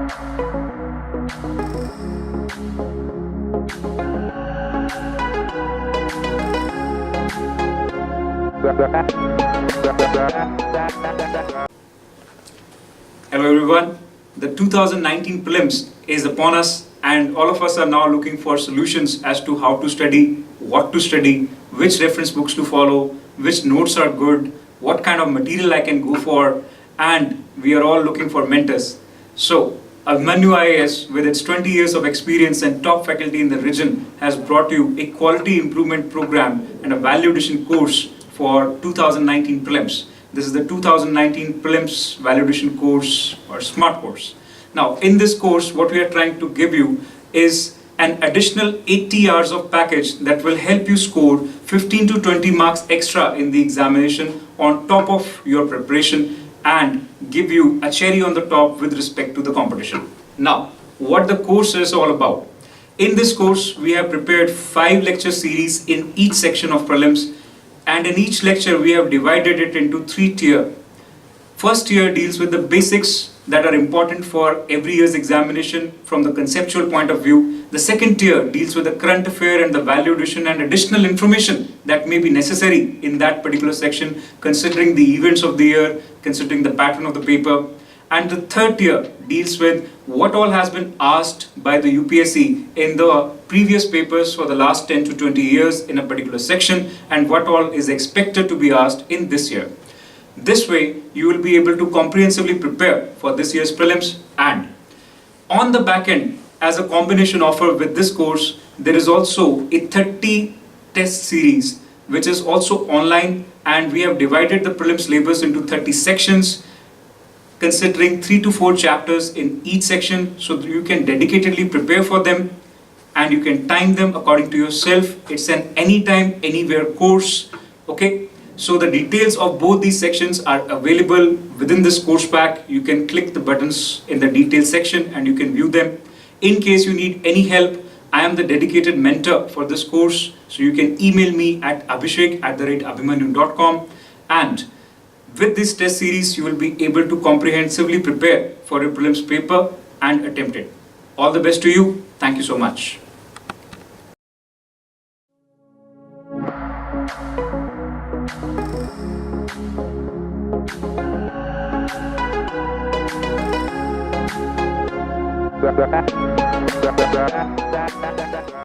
Hello everyone, the 2019 Prelims is upon us and all of us are now looking for solutions as to how to study, what to study, which reference books to follow, which notes are good, what kind of material I can go for, and we are all looking for mentors. So, abhimanu IAS with its 20 years of experience and top faculty in the region has brought you a quality improvement program and a value addition course for 2019 Prelims. This is the 2019 Prelims Value Addition course or SMART course. Now, in this course, what we are trying to give you is an additional 80 hours of package that will help you score 15 to 20 marks extra in the examination on top of your preparation and give you a cherry on the top with respect to the competition. Now, what the course is all about. In this course, we have prepared 5 lecture series in each section of Prelims, and in each lecture we have divided it into 3 tiers. First tier deals with the basics that are important for every year's examination from the conceptual point of view. The second tier deals with the current affair and the value addition and additional information that may be necessary in that particular section, considering the events of the year, considering the pattern of the paper. And the third tier deals with what all has been asked by the UPSC in the previous papers for the last 10 to 20 years in a particular section and what all is expected to be asked in this year. This way, you will be able to comprehensively prepare for this year's prelims, and on the back end, as a combination offer with this course, there is also a 30 test series which is also online, and we have divided the prelims syllabus into 30 sections, considering 3 to 4 chapters in each section, so that you can dedicatedly prepare for them and you can time them according to yourself. It's an anytime, anywhere course. Okay, so the details of both these sections are available within this course pack. You can click the buttons in the details section and you can view them. In case you need any help, I am the dedicated mentor for this course, so you can email me at abhishek@abhimanu.com, and with this test series, you will be able to comprehensively prepare for your prelims paper and attempt it. All the best to you. Thank you so much.